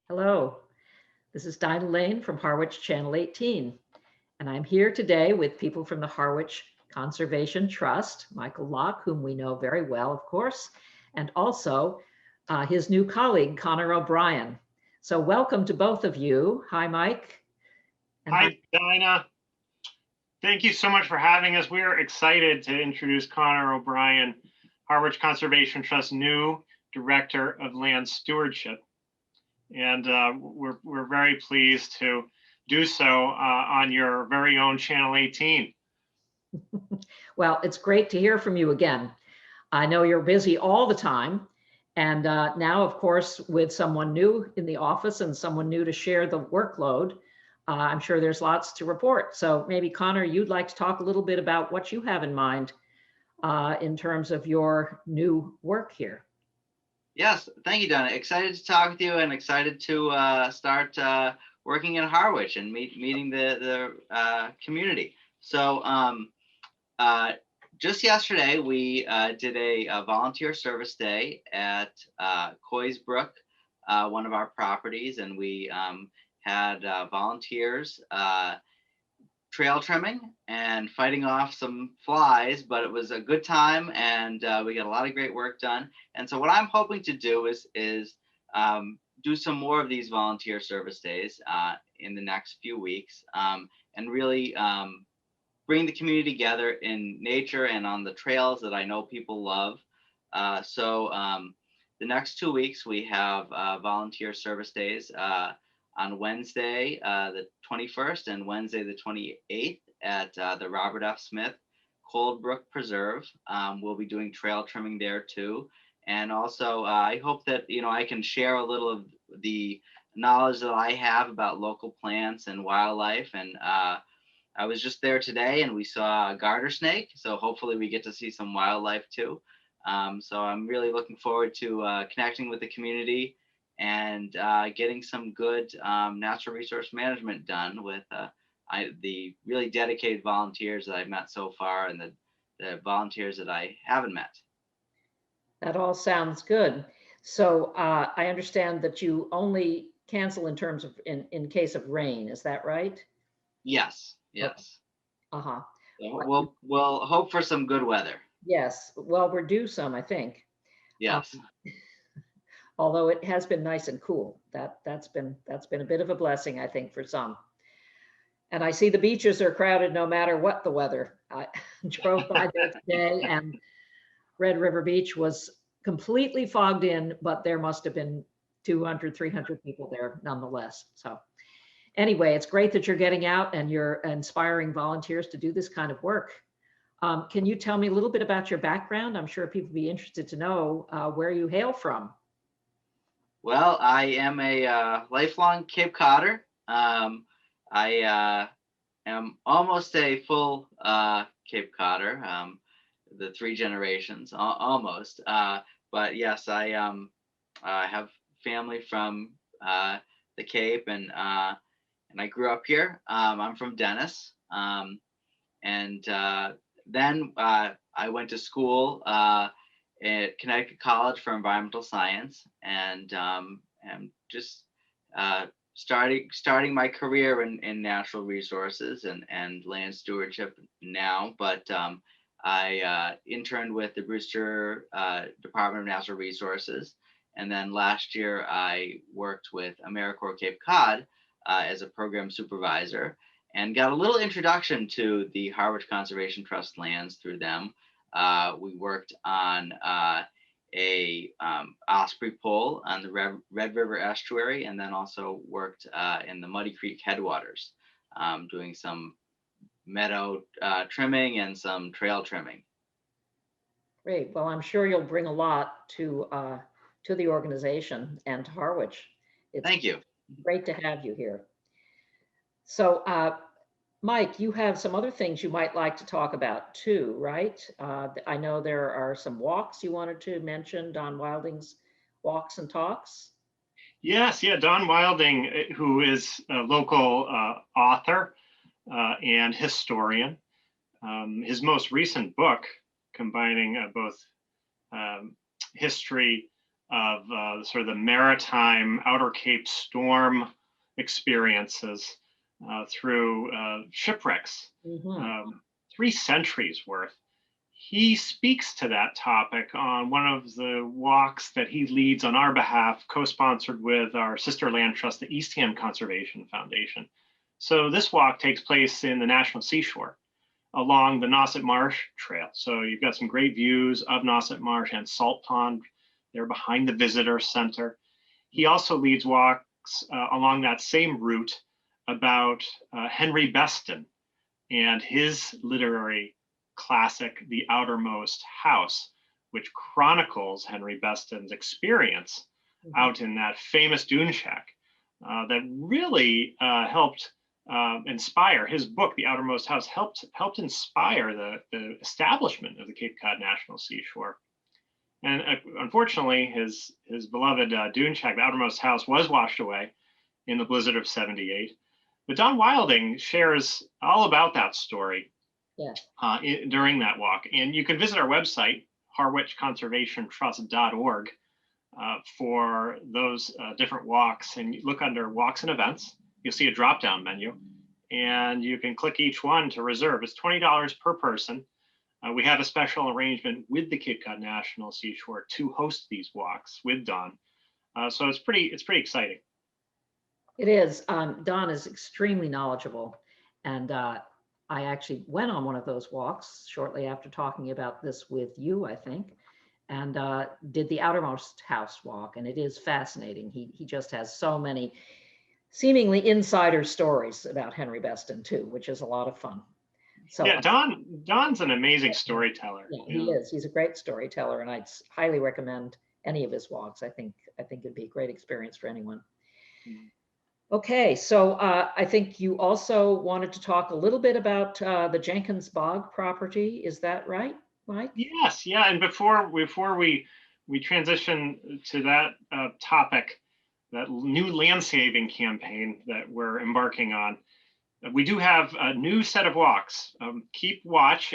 Hello, this is Dinah Lane from Harwich Channel 18, and I'm here today with people from the Harwich Conservation Trust, Michael Locke, whom we know very well, of course, and also his new colleague, Connor O'Brien. So welcome to both of you. Hi, Mike. And hi. Hi, Dinah. Thank you so much for having us. We are excited to introduce Connor O'Brien, Harwich Conservation Trust new Director of Land Stewardship. And we're very pleased to do so on your very own Channel 18. Well, it's great to hear from you again. I know you're busy all the time. And now, of course, with someone new in the office and someone new to share the workload, I'm sure there's lots to report. So maybe, Connor, you'd like to talk a little bit about what you have in mind in terms of your new work here. Yes, thank you, Donna. Excited to talk with you and excited to start working in Harwich and meeting the community. So just yesterday, we did a volunteer service day at Coys Brook, one of our properties, and we had volunteers trail trimming and fighting off some flies, but it was a good time, and we got a lot of great work done. And so what I'm hoping to do is do some more of these volunteer service days in the next few weeks, and really bring the community together in nature and on the trails that I know people love. So the next 2 weeks we have volunteer service days on Wednesday, the 21st, and Wednesday, the 28th, at the Robert F. Smith Cold Brook Preserve. We'll be doing trail trimming there too. And also, I hope that I can share a little of the knowledge that I have about local plants and wildlife. And I was just there today, and we saw a garter snake. So hopefully, we get to see some wildlife too. So I'm really looking forward to connecting with the community and getting some good natural resource management done with the really dedicated volunteers that I've met so far and the volunteers that I haven't met. That all sounds good. So I understand that you only cancel in terms of in case of rain. Is that right? Yes. Yes. Uh-huh. So we'll hope for some good weather. Yes. Well, we're due some, I think. Yes. Although it has been nice and cool. That's been a bit of a blessing, I think, for some. And I see the beaches are crowded no matter what the weather. I drove by there today, and Red River Beach was completely fogged in, but there must have been 200, 300 people there nonetheless. So anyway, it's great that you're getting out and you're inspiring volunteers to do this kind of work. Can you tell me a little bit about your background? I'm sure people would be interested to know where you hail from. Well, I am a lifelong Cape Codder. I am almost a full Cape Codder, the 3 generations, almost. But yes, I have family from the Cape, and I grew up here. I'm from Dennis, and then I went to school at Connecticut College for Environmental Science, and just starting my career in natural resources and land stewardship now. But I interned with the Brewster Department of Natural Resources, and then last year I worked with AmeriCorps Cape Cod as a program supervisor, and got a little introduction to the Harwich Conservation Trust lands through them. We worked on a osprey poll on the Red River estuary, and then also worked in the Muddy Creek headwaters, doing some meadow trimming and some trail trimming. Great. Well, I'm sure you'll bring a lot to the organization and to Harwich. Thank you. Great to have you here. So, Mike, you have some other things you might like to talk about too, right? I know there are some walks you wanted to mention, Don Wilding's Walks and Talks. Yes, yeah, Don Wilding, who is a local author and historian. His most recent book, combining both history of sort of the maritime Outer Cape storm experiences through shipwrecks, Mhm. 3 centuries worth. He speaks to that topic on one of the walks that he leads on our behalf, co-sponsored with our sister land trust, the Eastham Conservation Foundation. So this walk takes place in the National Seashore along the Nauset Marsh Trail. So you've got some great views of Nauset Marsh and Salt Pond. They're behind the visitor center. He also leads walks along that same route about Henry Beston and his literary classic, The Outermost House, which chronicles Henry Beston's experience out in that famous dune shack that really helped inspire his book. The Outermost House helped inspire the establishment of the Cape Cod National Seashore. And unfortunately, his beloved dune shack, the Outermost House, was washed away in the blizzard of '78. But Don Wilding shares all about that story during that walk. And you can visit our website, harwichconservationtrust.org, for those different walks. And you look under walks and events, you'll see a drop-down menu. And you can click each one to reserve. It's $20 per person. We have a special arrangement with the Cape Cod National Seashore to host these walks with Don. So it's pretty exciting. It is. Don is extremely knowledgeable. And I actually went on one of those walks shortly after talking about this with you, I think, and did the Outermost House walk. And it is fascinating. He just has so many seemingly insider stories about Henry Beston too, which is a lot of fun. So yeah, Don's an amazing storyteller. Yeah, he is. He's a great storyteller, and I'd highly recommend any of his walks. I think it'd be a great experience for anyone. Okay, so I think you also wanted to talk a little bit about the Jenkins Bog property. Is that right, Mike? Yes, yeah. And before we transition to that topic, that new land saving campaign that we're embarking on, we do have a new set of walks. Keep watch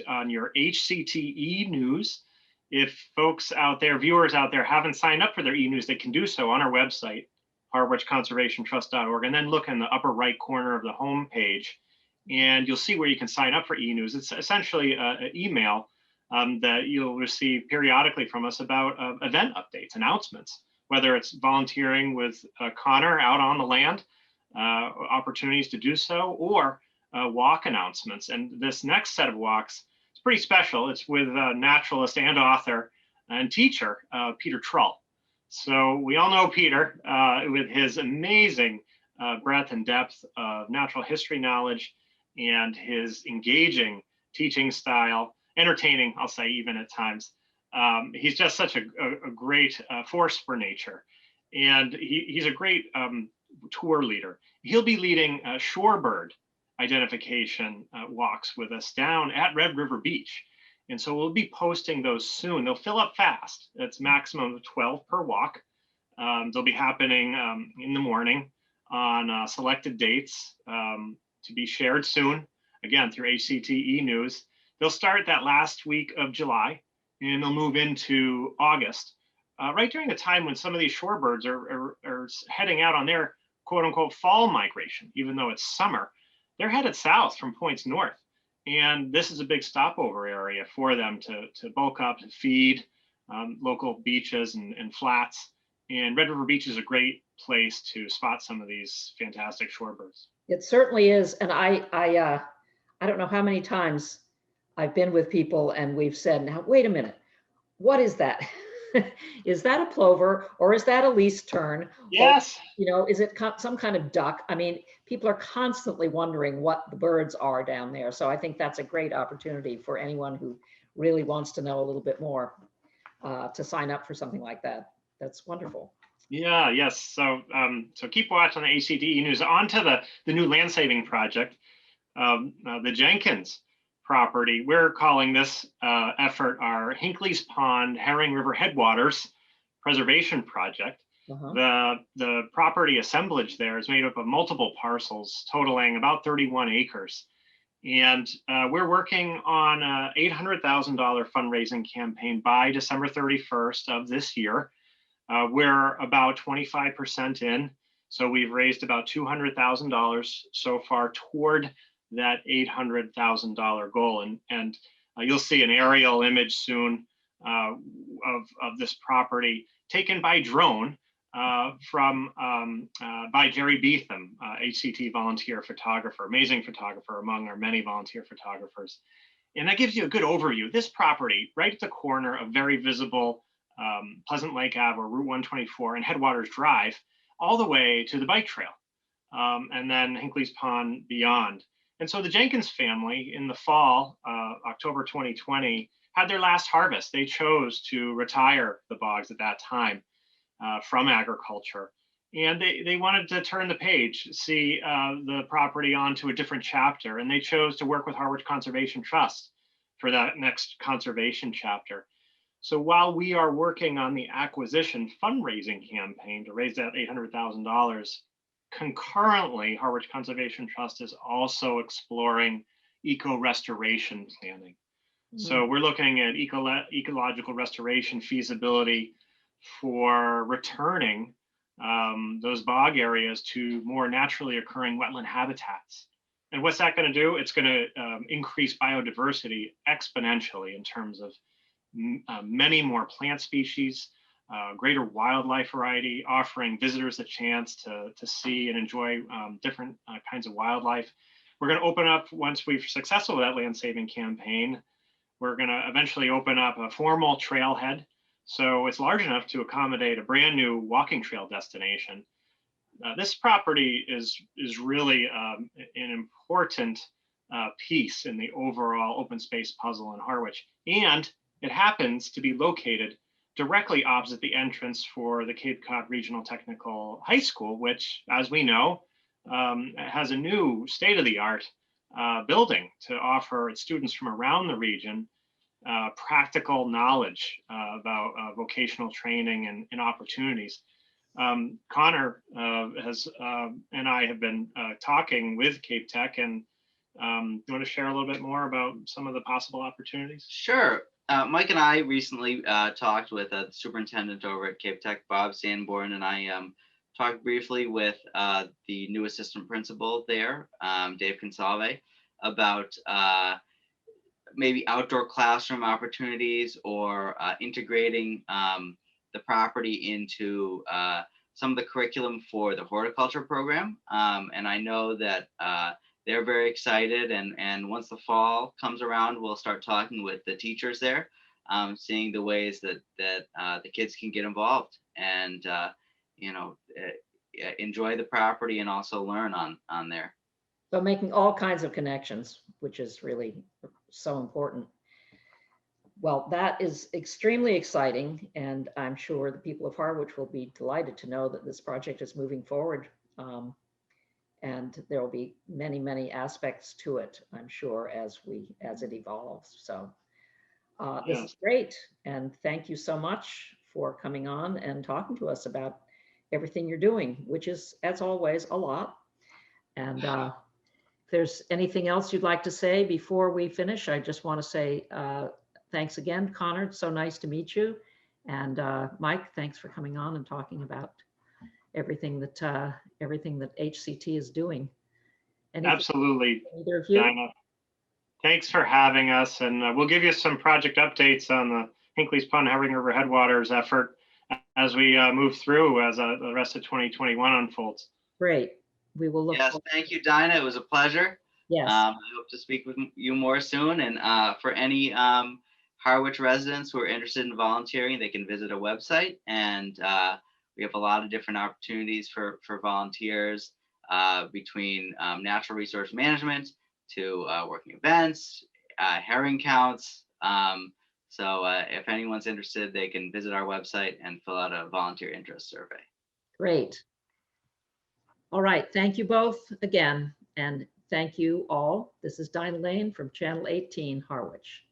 on your HCTE news. If folks out there, viewers out there, haven't signed up for their e-news, they can do so on our website, harwichconservationtrust.org, and then look in the upper right corner of the home page, and you'll see where you can sign up for e-news. It's essentially an email that you'll receive periodically from us about event updates, announcements, whether it's volunteering with Connor out on the land, opportunities to do so, or walk announcements. And this next set of walks is pretty special. It's with naturalist and author and teacher, Peter Trull. So we all know Peter with his amazing breadth and depth of natural history knowledge and his engaging teaching style, entertaining, I'll say, even at times. He's just such a great force for nature. And he's a great tour leader. He'll be leading shorebird identification walks with us down at Red River Beach. And so we'll be posting those soon. They'll fill up fast. It's maximum of 12 per walk. They'll be happening in the morning on selected dates to be shared soon, again, through HCTE News. They'll start that last week of July, and they'll move into August, right during the time when some of these shorebirds are heading out on their quote unquote fall migration. Even though it's summer, they're headed south from points north. And this is a big stopover area for them to bulk up, to feed local beaches and flats. And Red River Beach is a great place to spot some of these fantastic shorebirds. It certainly is. And I don't know how many times I've been with people and we've said, now, wait a minute, what is that? Is that a plover or is that a least tern? Yes. Or, is it some kind of duck? I mean, people are constantly wondering what the birds are down there. So I think that's a great opportunity for anyone who really wants to know a little bit more to sign up for something like that. That's wonderful. Yeah, yes. So keep watching the HCTE News. On to the new land saving project, the Jenkins property. We're calling this effort our Hinckley's Pond Herring River Headwaters Preservation Project. The property assemblage there is made up of multiple parcels totaling about 31 acres. And we're working on a $800,000 fundraising campaign by December 31st of this year. We're about 25% in, so we've raised about $200,000 so far toward that $800,000 goal. And you'll see an aerial image soon of this property taken by drone by Jerry Beetham, HCT volunteer photographer, amazing photographer among our many volunteer photographers. And that gives you a good overview. This property, right at the corner of very visible Pleasant Lake Ave or Route 124 and Headwaters Drive, all the way to the bike trail, and then Hinckley's Pond beyond. And so the Jenkins family in the fall, October 2020, had their last harvest. They chose to retire the bogs at that time from agriculture. And they wanted to turn the page, see the property onto a different chapter. And they chose to work with Harwich Conservation Trust for that next conservation chapter. So while we are working on the acquisition fundraising campaign to raise that $800,000, concurrently, Harwich Conservation Trust is also exploring eco-restoration planning. So we're looking at ecological restoration feasibility for returning those bog areas to more naturally occurring wetland habitats. And what's that going to do? It's going to increase biodiversity exponentially in terms of many more plant species, greater wildlife variety, offering visitors a chance to see and enjoy different kinds of wildlife. We're going to open up, once we've successful with that land saving campaign, we're going to eventually open up a formal trailhead. So it's large enough to accommodate a brand new walking trail destination. This property is really an important piece in the overall open space puzzle in Harwich. And it happens to be located directly opposite the entrance for the Cape Cod Regional Technical High School, which, as we know, has a new state-of-the-art building to offer its students from around the region practical knowledge about vocational training and opportunities. Connor and I have been talking with Cape Tech, and you want to share a little bit more about some of the possible opportunities? Sure. Mike and I recently talked with the superintendent over at Cape Tech, Bob Sanborn, and I talked briefly with the new assistant principal there, Dave Consalve, about maybe outdoor classroom opportunities or integrating the property into some of the curriculum for the horticulture program. And I know that they're very excited, and once the fall comes around, we'll start talking with the teachers there, seeing the ways that the kids can get involved and enjoy the property and also learn on there. So making all kinds of connections, which is really so important. Well, that is extremely exciting, and I'm sure the people of Harwich will be delighted to know that this project is moving forward. And there will be many, many aspects to it, I'm sure, as it evolves. So this is great. And thank you so much for coming on and talking to us about everything you're doing, which is, as always, a lot. And if there's anything else you'd like to say before we finish, I just want to say thanks again, Connor. It's so nice to meet you. And Mike, thanks for coming on and talking about everything that HCT is doing. Absolutely, either of you? Dinah. Thanks for having us, and we'll give you some project updates on the Hinckley's Pond Herring River Headwaters effort as we move through as the rest of 2021 unfolds. Great. We will look. Yes, thank you, Dinah. It was a pleasure. Yes. I hope to speak with you more soon. And for any Harwich residents who are interested in volunteering, they can visit our website, and we have a lot of different opportunities for volunteers, between natural resource management to working events, herring counts. So if anyone's interested, they can visit our website and fill out a volunteer interest survey. Great. All right. Thank you both again. And thank you all. This is Dinah Lane from Channel 18, Harwich.